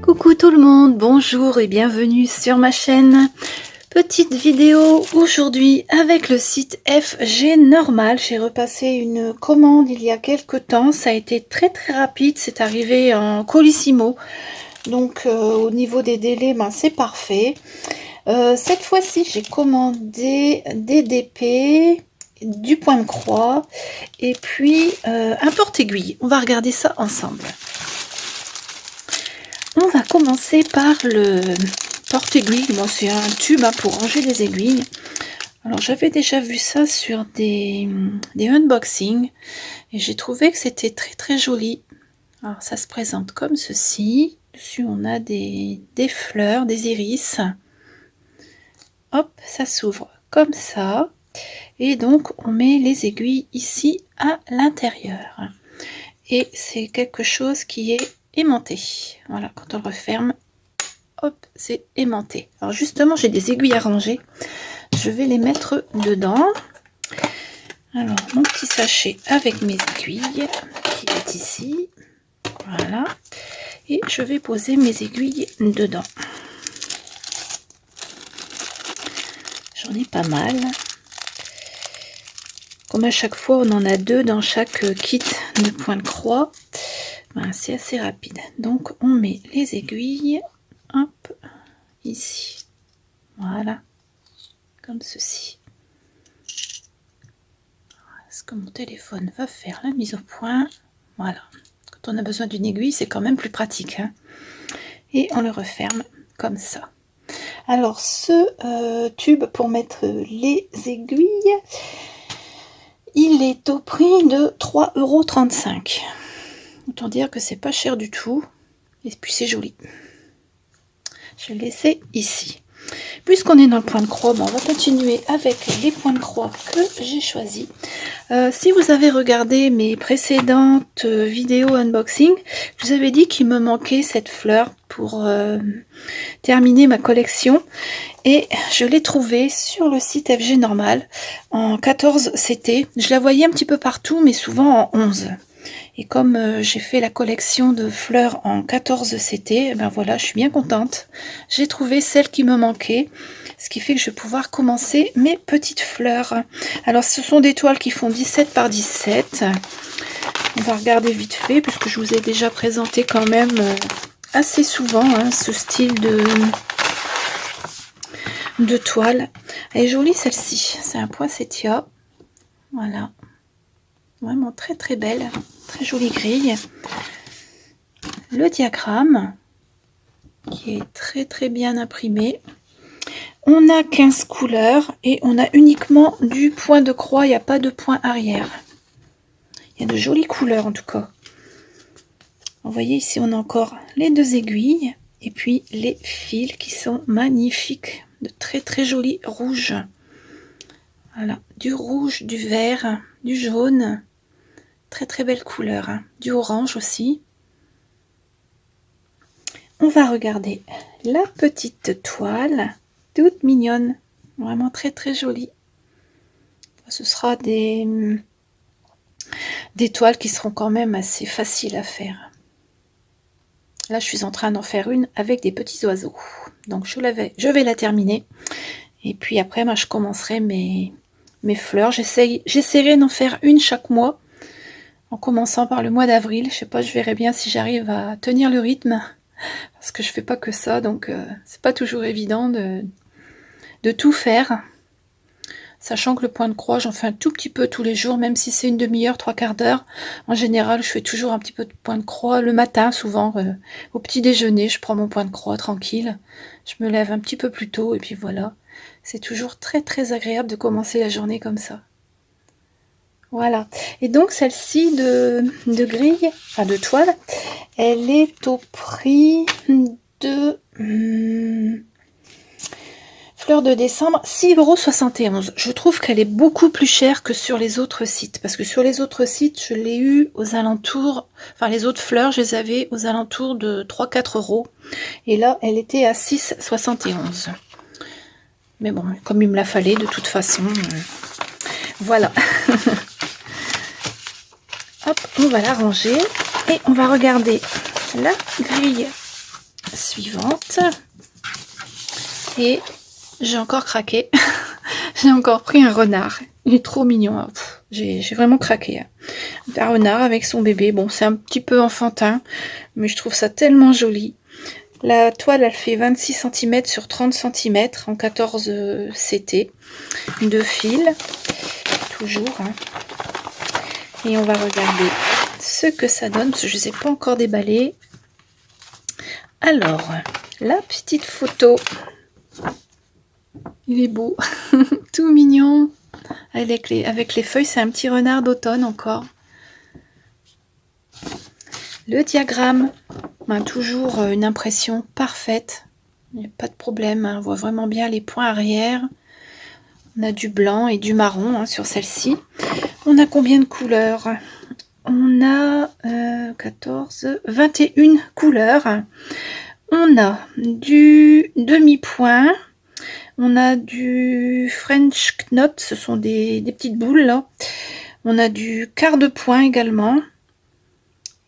Coucou tout le monde, bonjour et bienvenue sur ma chaîne. Petite vidéo aujourd'hui avec le site FG Normal. J'ai repassé une commande il y a quelques temps, ça a été très rapide, c'est arrivé en colissimo. Donc au niveau des délais, c'est parfait. Cette fois-ci, j'ai commandé des DP, du point de croix et puis un porte-aiguille. On va regarder ça ensemble. On va commencer par le porte-aiguille. Moi, c'est un tube pour ranger les aiguilles. Alors, j'avais déjà vu ça sur des unboxings et j'ai trouvé que c'était très joli. Alors, ça se présente comme ceci. Dessus, on a des fleurs, des iris. Hop, ça s'ouvre comme ça. Et donc, on met les aiguilles ici à l'intérieur. Et c'est quelque chose qui est aimanté. Voilà, quand on le referme, hop, c'est aimanté. Alors justement, j'ai des aiguilles à ranger. Je vais les mettre dedans. Alors, mon petit sachet avec mes aiguilles qui est ici. Voilà. Et je vais poser mes aiguilles dedans. J'en ai pas mal. Comme à chaque fois, on en a deux dans chaque kit de point de croix. Voilà, c'est assez rapide. Donc, on met les aiguilles, hop, ici. Voilà, comme ceci. Est-ce que mon téléphone va faire la mise au point? Voilà. Quand on a besoin d'une aiguille, c'est quand même plus pratique. Hein. Et on le referme comme ça. Alors, ce tube pour mettre les aiguilles, il est au prix de 3,35 €. Autant dire que c'est pas cher du tout. Et puis c'est joli. Je vais le laisser ici. Puisqu'on est dans le point de croix, on va continuer avec les points de croix que j'ai choisis. Si vous avez regardé mes précédentes vidéos unboxing, je vous avais dit qu'il me manquait cette fleur pour terminer ma collection. Et je l'ai trouvée sur le site FG Normal en 14 CT. Je la voyais un petit peu partout, mais souvent en 11. Et comme j'ai fait la collection de fleurs en 14 CT, ben voilà, je suis bien contente. J'ai trouvé celle qui me manquait, ce qui fait que je vais pouvoir commencer mes petites fleurs. Alors, ce sont des toiles qui font 17 par 17. On va regarder vite fait, puisque je vous ai déjà présenté quand même assez souvent ce style de toile. Elle est jolie celle-ci, c'est un poinsettia. Voilà, vraiment très belle. Très jolie grille. Le diagramme qui est très bien imprimé. On a 15 couleurs et on a uniquement du point de croix, il n'y a pas de point arrière. Il y a de jolies couleurs en tout cas. Vous voyez ici on a encore les deux aiguilles et puis les fils qui sont magnifiques, de très jolis rouges. Voilà, du rouge, du vert, du jaune. Très belle couleur, hein. Du orange aussi. On va regarder la petite toile, toute mignonne, vraiment très jolie. Ce sera des toiles qui seront quand même assez faciles à faire. Là, je suis en train d'en faire une avec des petits oiseaux. Donc, je vais la terminer. Et puis après, je commencerai mes fleurs. J'essaierai d'en faire une chaque mois. En commençant par le mois d'avril, je sais pas, je verrai bien si j'arrive à tenir le rythme, parce que je fais pas que ça, donc c'est pas toujours évident de tout faire. Sachant que le point de croix, j'en fais un tout petit peu tous les jours, même si c'est une demi-heure, 3/4 d'heure. En général, je fais toujours un petit peu de point de croix le matin, souvent au petit déjeuner, je prends mon point de croix tranquille. Je me lève un petit peu plus tôt et puis voilà. C'est toujours très agréable de commencer la journée comme ça. Voilà, et donc celle-ci de grille, enfin de toile, elle est au prix de fleur de décembre, 6,71 €. Je trouve qu'elle est beaucoup plus chère que sur les autres sites, parce que sur les autres sites, je l'ai eu aux alentours, enfin les autres fleurs, je les avais aux alentours de 3-4 €, et là, elle était à 6,71 €. Mais bon, comme il me la fallait, de toute façon, voilà. Hop, on va la ranger et on va regarder la grille suivante. Et j'ai encore craqué. J'ai encore pris un renard. Il est trop mignon. J'ai vraiment craqué. Un renard avec son bébé. Bon, c'est un petit peu enfantin, mais je trouve ça tellement joli. La toile, elle fait 26 cm sur 30 cm en 14 CT. 2 fils, toujours. Hein. Et on va regarder ce que ça donne, parce que je ne les ai pas encore déballés. Alors, la petite photo. Il est beau, tout mignon. Avec les feuilles, c'est un petit renard d'automne encore. Le diagramme, ben, toujours une impression parfaite. Il n'y a pas de problème, hein. On voit vraiment bien les points arrière. On a du blanc et du marron hein, sur celle-ci. On a combien de couleurs? On a 14, 21 couleurs. On a du demi-point. On a du French Knot, ce sont des petites boules là. On a du quart de point également.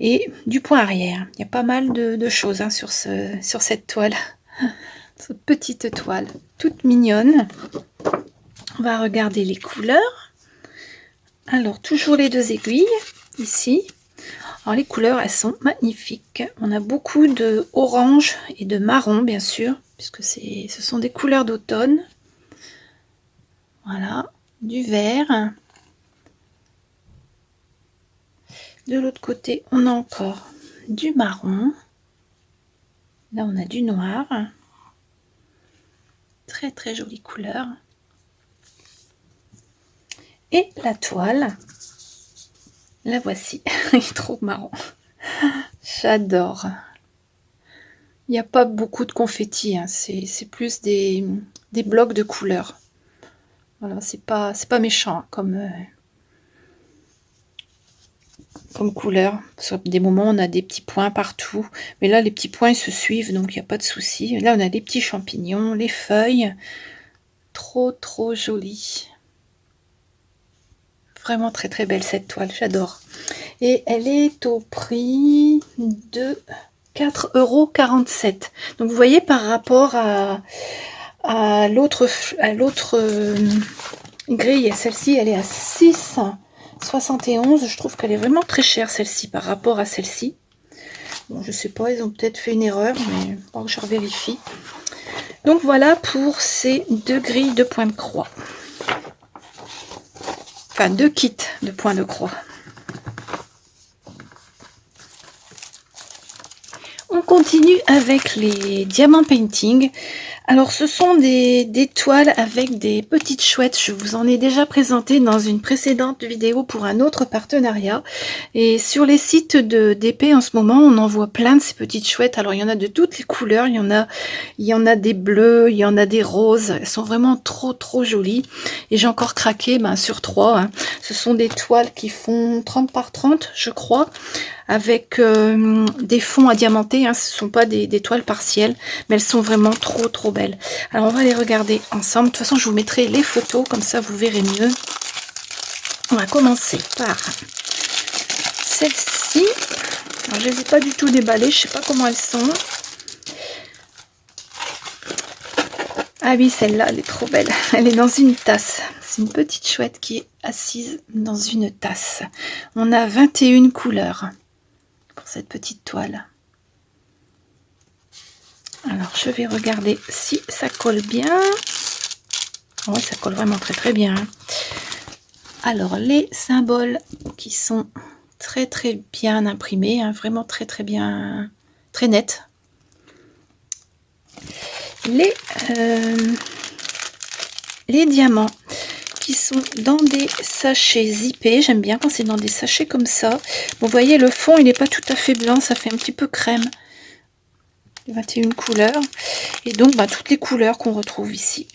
Et du point arrière. Il y a pas mal de choses hein, sur cette toile. Cette petite toile, toute mignonne. On va regarder les couleurs. Alors, toujours les 2 aiguilles, ici. Alors, les couleurs, elles sont magnifiques. On a beaucoup de orange et de marron, bien sûr, puisque ce sont des couleurs d'automne. Voilà, du vert. De l'autre côté, on a encore du marron. Là, on a du noir. Très, très jolie couleur. Et la toile, la voici. Il est trop marrant. J'adore. Il n'y a pas beaucoup de confettis. Hein. C'est plus des blocs de couleurs. Voilà, c'est pas méchant comme couleur. Parce que des moments, on a des petits points partout. Mais là, les petits points, ils se suivent, donc il n'y a pas de souci. Là, on a des petits champignons, les feuilles. Trop, trop joli. Vraiment très, très belle cette toile. J'adore. Et elle est au prix de 4,47 €. Donc, vous voyez, par rapport à l'autre grille, celle-ci, elle est à 6,71 €. Je trouve qu'elle est vraiment très chère, celle-ci, par rapport à celle-ci. Bon, je sais pas, ils ont peut-être fait une erreur, mais bon, je revérifie. Donc, voilà pour ces 2 grilles de points de croix. Enfin, 2 kits de points de croix. On continue avec les diamant painting. Alors, ce sont des toiles avec des petites chouettes. Je vous en ai déjà présenté dans une précédente vidéo pour un autre partenariat. Et sur les sites d'épée, en ce moment, on en voit plein de ces petites chouettes. Alors, il y en a de toutes les couleurs. Il y en a des bleus, il y en a des roses. Elles sont vraiment trop, trop jolies. Et j'ai encore craqué sur 3. Hein. Ce sont des toiles qui font 30 par 30, je crois, avec des fonds à diamanter. Hein. Ce ne sont pas des toiles partielles, mais elles sont vraiment trop, trop belles. Alors, on va les regarder ensemble. De toute façon, je vous mettrai les photos, comme ça, vous verrez mieux. On va commencer par celle-ci. Alors, je ne les ai pas du tout déballées. Je ne sais pas comment elles sont. Ah oui, celle-là, elle est trop belle. Elle est dans une tasse. C'est une petite chouette qui est assise dans une tasse. On a 21 couleurs pour cette petite toile. Alors, je vais regarder si ça colle bien. Oui, ça colle vraiment très très bien. Alors, les symboles qui sont très très bien imprimés, hein, vraiment très très bien, très net. Les diamants qui sont dans des sachets zippés. J'aime bien quand c'est dans des sachets comme ça. Bon, vous voyez, le fond, il n'est pas tout à fait blanc, ça fait un petit peu crème. 21 couleurs. Et donc, toutes les couleurs qu'on retrouve ici.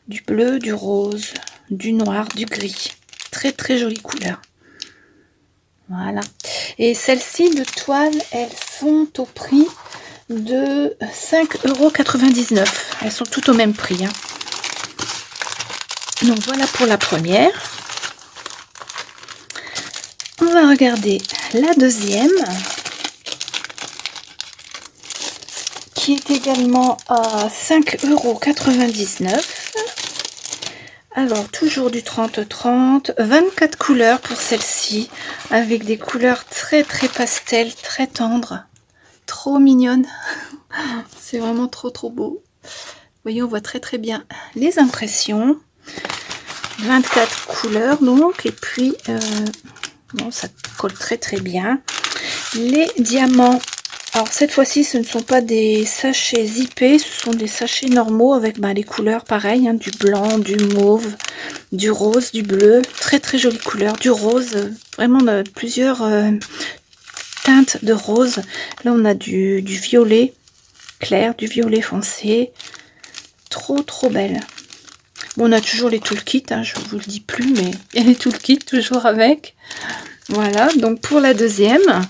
Du bleu, du rose, du noir, du gris. Très, très jolie couleur. Voilà. Et celles-ci de toile, elles sont au prix de 5,99 €. Elles sont toutes au même prix. Hein. Donc, voilà pour la première. On va regarder la deuxième. qui est également à 5,99 €. Alors, toujours du 30-30, 24 couleurs pour celle-ci, avec des couleurs très pastel, très tendres, trop mignonnes. C'est vraiment trop beau. Vous voyez, on voit très bien les impressions. 24 couleurs donc, et puis bon, ça colle très bien. Les diamants, alors cette fois-ci ce ne sont pas des sachets zippés, ce sont des sachets normaux avec les couleurs pareilles, hein, du blanc, du mauve, du rose, du bleu, très jolies couleurs, du rose, vraiment plusieurs teintes de rose. Là on a du violet clair, du violet foncé, trop belle. Bon, on a toujours les toolkits, hein, je vous le dis plus, mais il y a les toolkits toujours avec. Voilà, donc pour la deuxième.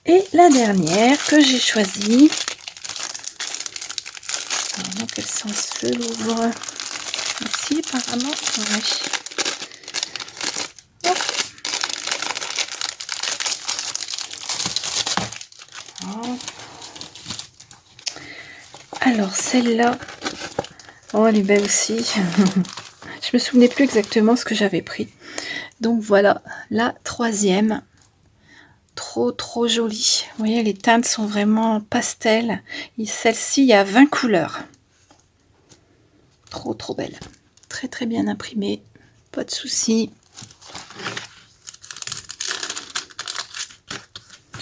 Et la dernière que j'ai choisie. Alors, dans quel sens je l'ouvre? Ici, apparemment. Ouais. Alors celle-là, oh elle est belle aussi. Je me souvenais plus exactement ce que j'avais pris. Donc voilà, la troisième. Trop jolie. Vous voyez, les teintes sont vraiment pastel. Celle-ci, il y a 20 couleurs. Trop belle. Très bien imprimée. Pas de souci.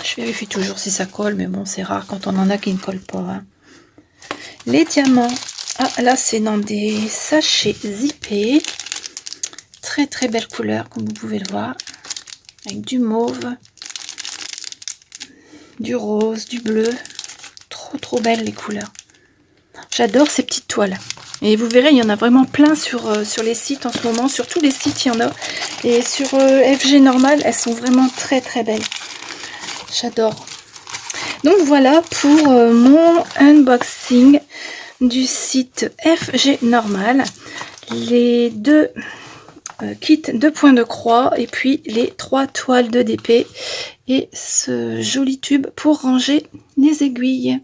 Je vérifie toujours si ça colle, mais bon, c'est rare quand on en a qui ne collent pas. Hein. Les diamants. Ah, là, c'est dans des sachets zippés. Très belle couleur, comme vous pouvez le voir. Avec du mauve, du rose, du bleu. Trop belles les couleurs. J'adore ces petites toiles. Et vous verrez, il y en a vraiment plein sur les sites en ce moment. Sur tous les sites, il y en a. Et sur FG Normal, elles sont vraiment très belles. J'adore. Donc voilà pour mon unboxing du site FG Normal. Les deux kits de points de croix et puis les 3 toiles de DP et ce joli tube pour ranger les aiguilles.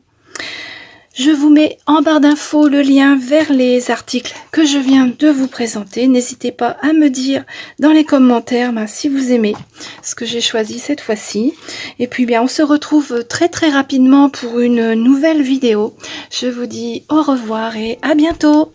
Je vous mets en barre d'infos le lien vers les articles que je viens de vous présenter. N'hésitez pas à me dire dans les commentaires si vous aimez ce que j'ai choisi cette fois-ci. Et puis bien, on se retrouve très rapidement pour une nouvelle vidéo. Je vous dis au revoir et à bientôt.